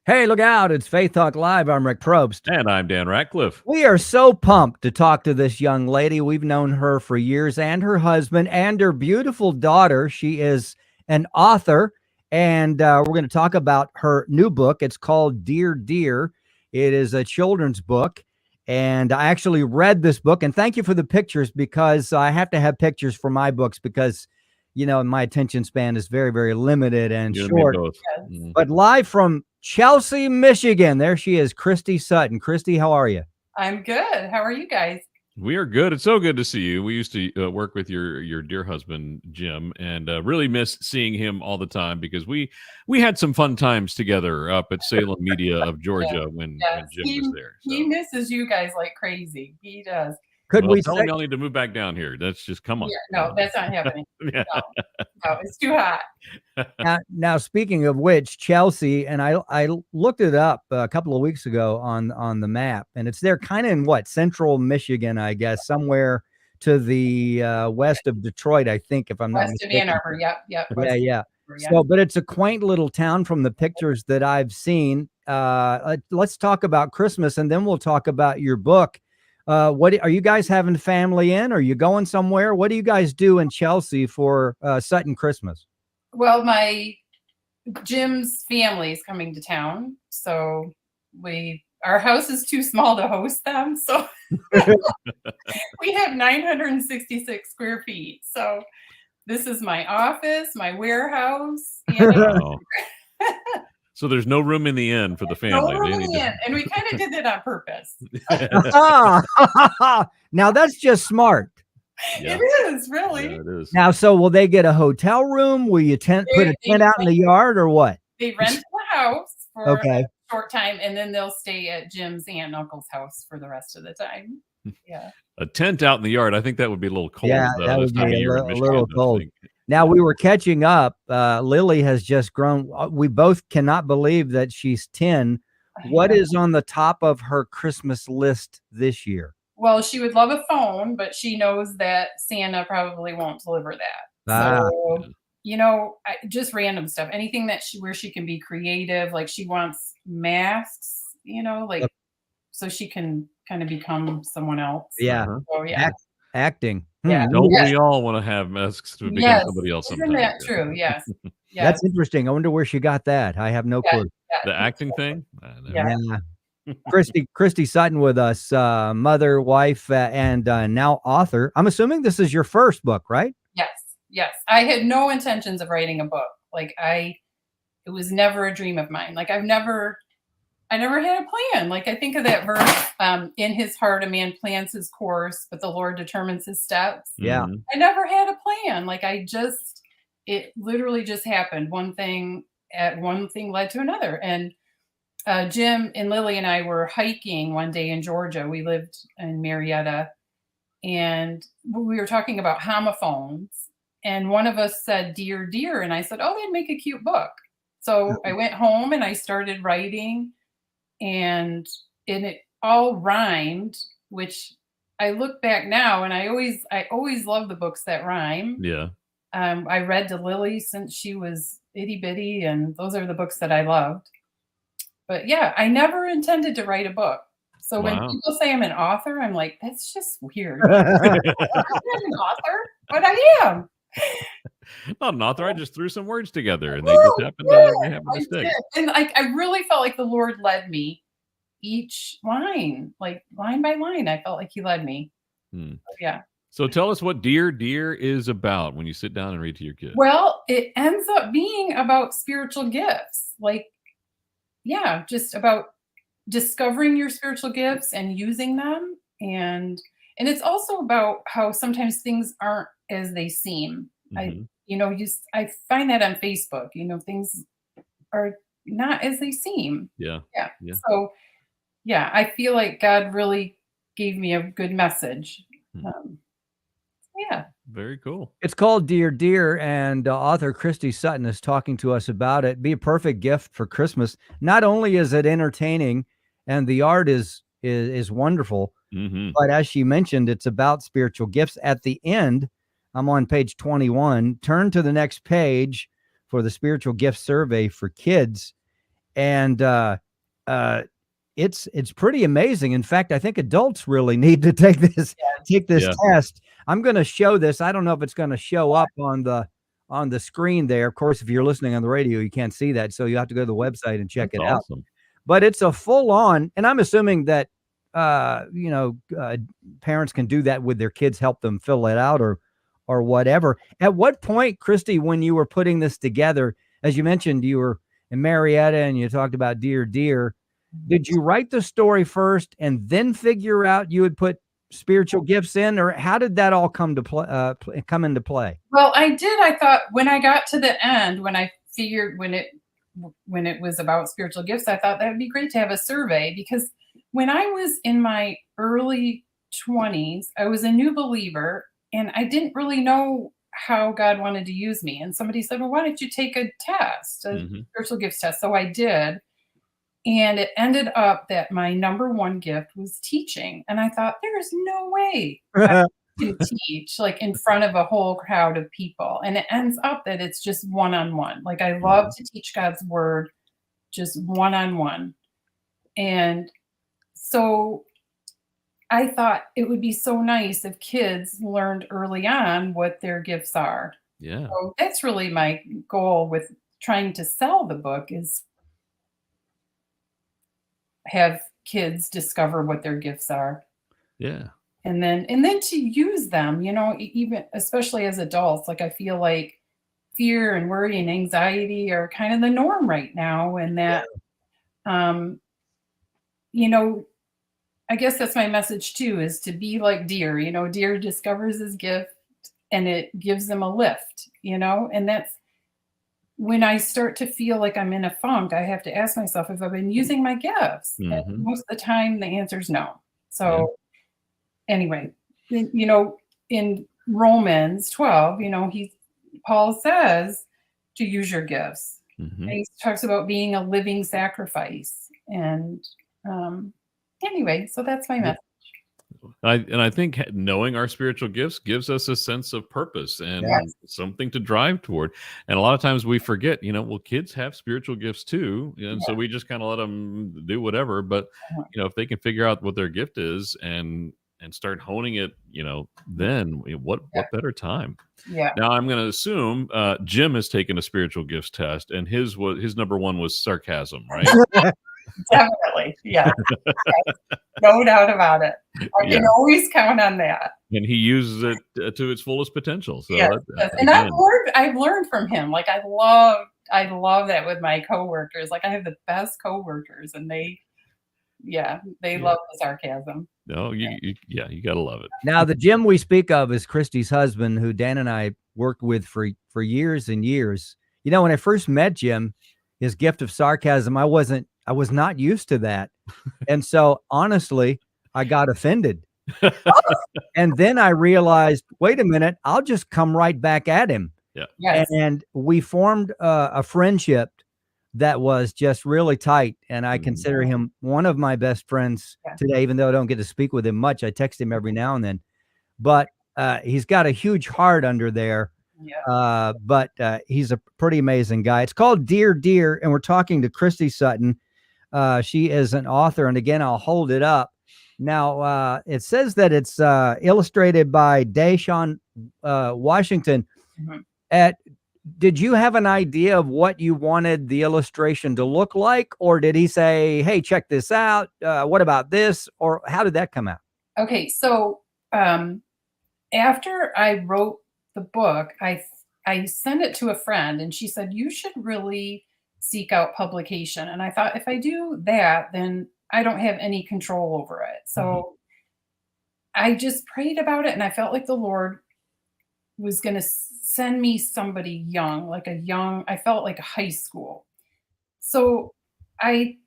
Hey, look out. It's Faith Talk Live. I'm Rick Probst. And I'm Dan Ratcliffe. We are so pumped to talk to this young lady. We've known her for years, and her husband and her beautiful daughter. She is an author, and we're going to talk about her new book. It's called Dear Dear. It is a children's book, and I actually read this book, and thank you for the pictures, because I have to have pictures for my books because, you know, my attention span is very, very limited and short. But live from Chelsea, Michigan, there she is, Kristi Sutton. Kristi, how are you? I'm good. How are you guys? We are good. It's so good to see you. We used to work with your dear husband, Jim, and really miss seeing him all the time because we had some fun times together up at Salem Media of Georgia when Jim was there. So. He misses you guys like crazy. He does. Could we tell him y'all need to move back down here? That's just come on. Yeah, no, that's not happening. No, it's too hot. Now, speaking of which, Chelsea, and I looked it up a couple of weeks ago on the map, and it's there kind of in central Michigan, I guess, somewhere to the west of Detroit, I think, if I'm not mistaken. West of Ann Arbor, yep. Yeah. So, but it's a quaint little town from the pictures that I've seen. Let's talk about Christmas, and then we'll talk about your book. What are you guys having family in? Are you going somewhere? What do you guys do in Chelsea for Sutton Christmas? Well, Jim's family is coming to town, so our house is too small to host them. So we have 966 square feet. So this is my office, my warehouse. So there's no room in the inn for the family. No room in the inn, and we kind of did that on purpose. Now that's just smart. Yeah. It is, really. Yeah, it is. Now, so will they get a hotel room? Will you put a tent out in the yard or what? They rent the house for a short time, and then they'll stay at Jim's aunt and uncle's house for the rest of the time. Yeah. A tent out in the yard, I think that would be a little cold. Yeah, that would be a little cold. Now, we were catching up. Lily has just grown. We both cannot believe that she's 10. What is on the top of her Christmas list this year? Well, she would love a phone, but she knows that Santa probably won't deliver that. So, just random stuff. Anything where she can be creative. Like she wants masks, so she can kind of become someone else. Yeah. So, yeah. Acting. Yeah. Don't we all want to have masks to become somebody else sometimes? Isn't that true? Yes. That's interesting. I wonder where she got that. I have no clue. The acting thing? Yeah. Kristi Sutton with us, mother, wife, and now author. I'm assuming this is your first book, right? Yes. I had no intentions of writing a book. It was never a dream of mine. I never had a plan. I think of that verse, in his heart, a man plans his course, but the Lord determines his steps. Yeah. I never had a plan. It literally just happened. One thing led to another. And Jim and Lily and I were hiking one day in Georgia. We lived in Marietta, and we were talking about homophones. And one of us said, "Dear, dear." And I said, "Oh, that'd make a cute book." So I went home and I started writing, and it all rhymed, which I look back now and I always love the books that rhyme. Yeah. I read to Lily since she was itty bitty, and those are the books that I loved. But yeah, I never intended to write a book. So when people say I'm an author, I'm like, that's just weird. I'm not an author, but I am. Not an author. I just threw some words together, and they just happened to stick. And I really felt like the Lord led me each line, line by line. I felt like He led me. Yeah. So tell us what Dear Dear is about when you sit down and read to your kids. Well, it ends up being about spiritual gifts. Just about discovering your spiritual gifts and using them. And it's also about how sometimes things aren't as they seem. I find that on Facebook, things are not as they seem. Yeah. So, I feel like God really gave me a good message. Very cool. It's called Dear Dear, and author Kristi Sutton is talking to us about it. Be a perfect gift for Christmas. Not only is it entertaining and the art is wonderful, but as she mentioned, it's about spiritual gifts. At the end, I'm on page 21. Turn to the next page for the spiritual gift survey for kids. and it's pretty amazing. In fact, I think adults really need to take this test. I'm going to show this. I don't know if it's going to show up on the screen there. Of course, if you're listening on the radio, you can't see that, so you have to go to the website and check it out. But it's a full on, and I'm assuming that parents can do that with their kids, help them fill it out or whatever. At what point, Kristi, when you were putting this together, as you mentioned, you were in Marietta and you talked about Dear Dear, did you write the story first and then figure out you would put spiritual gifts in, or how did that all come into play? Well, I did. I thought when I got to the end, when I figured when it was about spiritual gifts, I thought that would be great to have a survey, because when I was in my early 20s, I was a new believer and I didn't really know how God wanted to use me. And somebody said, well, why don't you take a test, a spiritual gifts test? So I did. And it ended up that my number one gift was teaching. And I thought, there's no way I can teach like in front of a whole crowd of people. And it ends up that it's just one-on-one. Like I love to teach God's word, just one-on-one. And so I thought it would be so nice if kids learned early on what their gifts are. Yeah. So that's really my goal with trying to sell the book, is have kids discover what their gifts are. Yeah. And then to use them, even especially as adults. Like I feel like fear and worry and anxiety are kind of the norm right now. And that, I guess that's my message too, is to be like Dear. Dear discovers his gift and it gives them a lift, and that's when I start to feel like I'm in a funk, I have to ask myself if I've been using my gifts. And most of the time the answer is no. So anyway, in Romans 12, Paul says to use your gifts. And he talks about being a living sacrifice. And anyway, so that's my message. I think knowing our spiritual gifts gives us a sense of purpose and something to drive toward. And a lot of times we forget, kids have spiritual gifts too. And so we just kind of let them do whatever. But, if they can figure out what their gift is and start honing it, then what better time? Yeah. Now I'm going to assume Jim has taken a spiritual gifts test, and his number one was sarcasm, right? Definitely. Yeah. No doubt about it. I can always count on that. And he uses it to its fullest potential. So yes. And I've learned from him. Like I love that with my coworkers. Like I have the best coworkers, and they love the sarcasm. No, you gotta love it. Now the Jim we speak of is Kristi's husband, who Dan and I worked with for years and years. When I first met Jim, his gift of sarcasm, I was not used to that. And so honestly, I got offended. And then I realized, wait a minute, I'll just come right back at him. Yeah. Yes. And we formed a friendship that was just really tight. And I consider him one of my best friends today, even though I don't get to speak with him much. I text him every now and then, but he's got a huge heart under there. Yeah. But he's a pretty amazing guy. It's called Dear Dear, and we're talking to Kristi Sutton. She is an author, and again, I'll hold it up. Now, it says that it's illustrated by Deshaun Washington. Did you have an idea of what you wanted the illustration to look like, or did he say, hey, check this out? What about this? Or how did that come out? Okay, so after I wrote the book, I sent it to a friend, and she said, you should really seek out publication. And I thought, if I do that, then I don't have any control over it. So I just prayed about it, and I felt like the Lord was going to send me somebody young, I felt like a high school. So I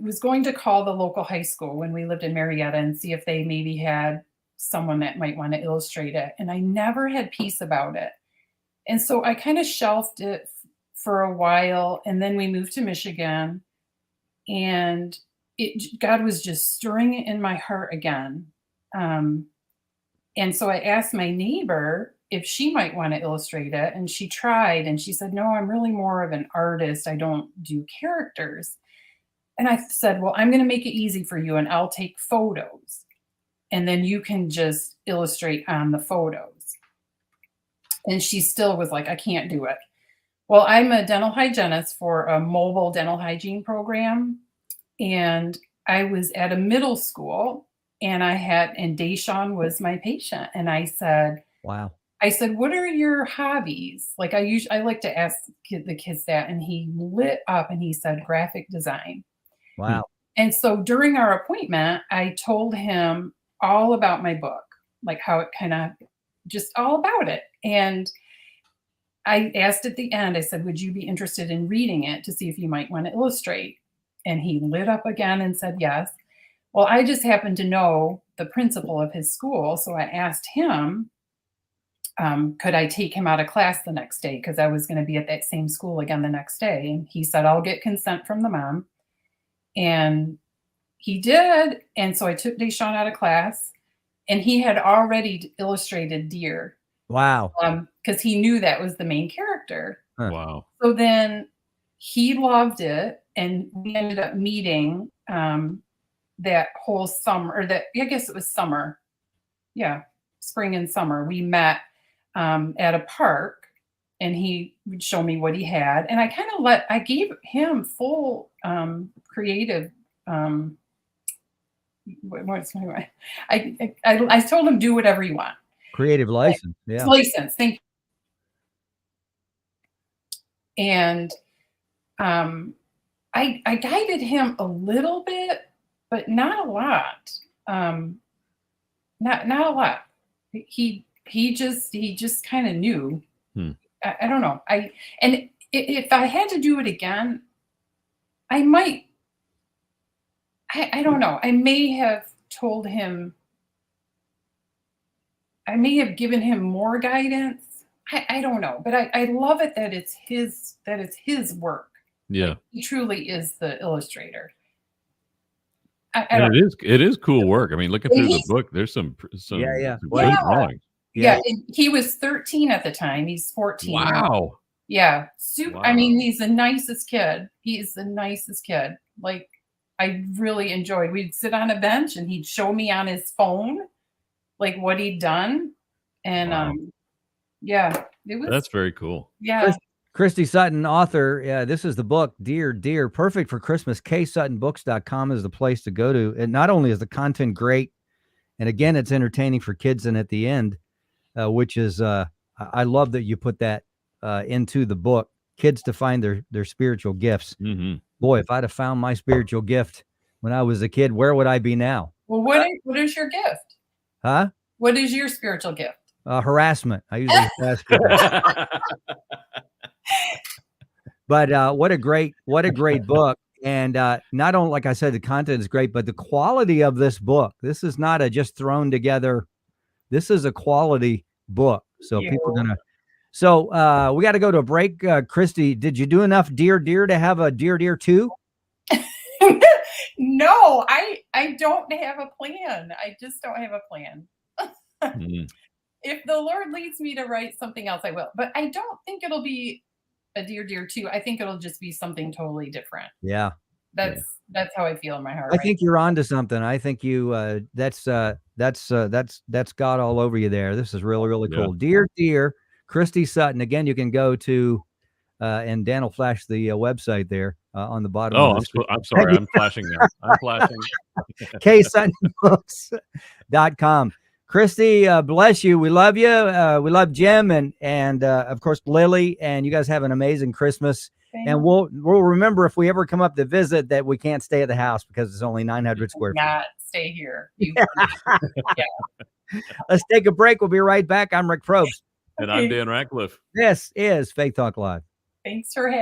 was going to call the local high school when we lived in Marietta and see if they maybe had someone that might want to illustrate it. And I never had peace about it. And so I kind of shelved it for a while. And then we moved to Michigan, and God was just stirring it in my heart again. And so I asked my neighbor if she might want to illustrate it. And she tried, and she said, no, I'm really more of an artist. I don't do characters. And I said, well, I'm going to make it easy for you and I'll take photos. And then you can just illustrate on the photos. And she still was like, I can't do it. Well, I'm a dental hygienist for a mobile dental hygiene program. And I was at a middle school and Deshawn was my patient. And I said, wow. what are your hobbies? Like I like to ask the kids that. And he lit up and he said, graphic design. Wow. And so during our appointment, I told him all about my book, like how it kind of just all about it. And I asked at the end, I said, would you be interested in reading it to see if you might want to illustrate? And he lit up again and said, yes. Well, I just happened to know the principal of his school. So I asked him, could I take him out of class the next day? Because I was going to be at that same school again the next day. And he said, I'll get consent from the mom. And he did. And so I took Deshawn out of class and he had already illustrated deer. Wow. Because he knew that was the main character. Huh. Wow. So then he loved it. And we ended up meeting that whole summer, or I guess it was summer. Yeah, spring and summer. We met at a park and he would show me what he had. And I gave him full creative, what's my way? I told him, do whatever you want. Creative license. Yeah. License. Thank you. And I guided him a little bit, but not a lot. Not a lot. He just kind of knew. I don't know. If I had to do it again, I might. I don't know. I may have told him. I may have given him more guidance. I don't know, but I love it that it's his work. Yeah, like, he truly is the illustrator. And it is cool work. I mean, looking through the book, there's some great drawings. Yeah, and he was 13 at the time. He's 14. Wow. Now. Yeah, super. Wow. I mean, he's the nicest kid. He is the nicest kid. Like, I really enjoyed. We'd sit on a bench and he'd show me on his phone, like what he'd done, and yeah, it was. That's very cool. Yeah. Kristi Sutton, author. This is the book, Dear, Dear, perfect for Christmas. ksuttonbooks.com is the place to go to. And not only is the content great, and again, it's entertaining for kids. And at the end, which is, I love that you put that into the book, kids to find their spiritual gifts. Mm-hmm. Boy, if I'd have found my spiritual gift when I was a kid, where would I be now? Well, what is your gift? Huh? What is your spiritual gift? Harassment. I usually harass people. But what a great book. And not only, like I said, the content is great, but the quality of this book. This is not a just thrown together. This is a quality book. So people are gonna. So we got to go to a break. Kristi, did you do enough Dear Dear to have a Dear Dear 2? No, I don't have a plan. I just don't have a plan. If the Lord leads me to write something else, I will. But I don't think it'll be a Dear Dear 2. I think it'll just be something totally different. Yeah. That's how I feel in my heart. I think you're onto something. I think you that's God all over you there. This is really, really cool. Dear, Dear, Kristi Sutton. Again, you can go to and Dan will flash the website there on the bottom. Oh, I'm sorry. I'm flashing now. I'm flashing. ksuttonbooks.com. Kristi, bless you. We love you. We love Jim and of course Lily. And you guys have an amazing Christmas. And we'll remember if we ever come up to visit that we can't stay at the house because it's only 900 square feet. Not stay here. Let's take a break. We'll be right back. I'm Rick Probst. And I'm Dan Ratcliffe. This is Faith Talk Live. Thanks for having me.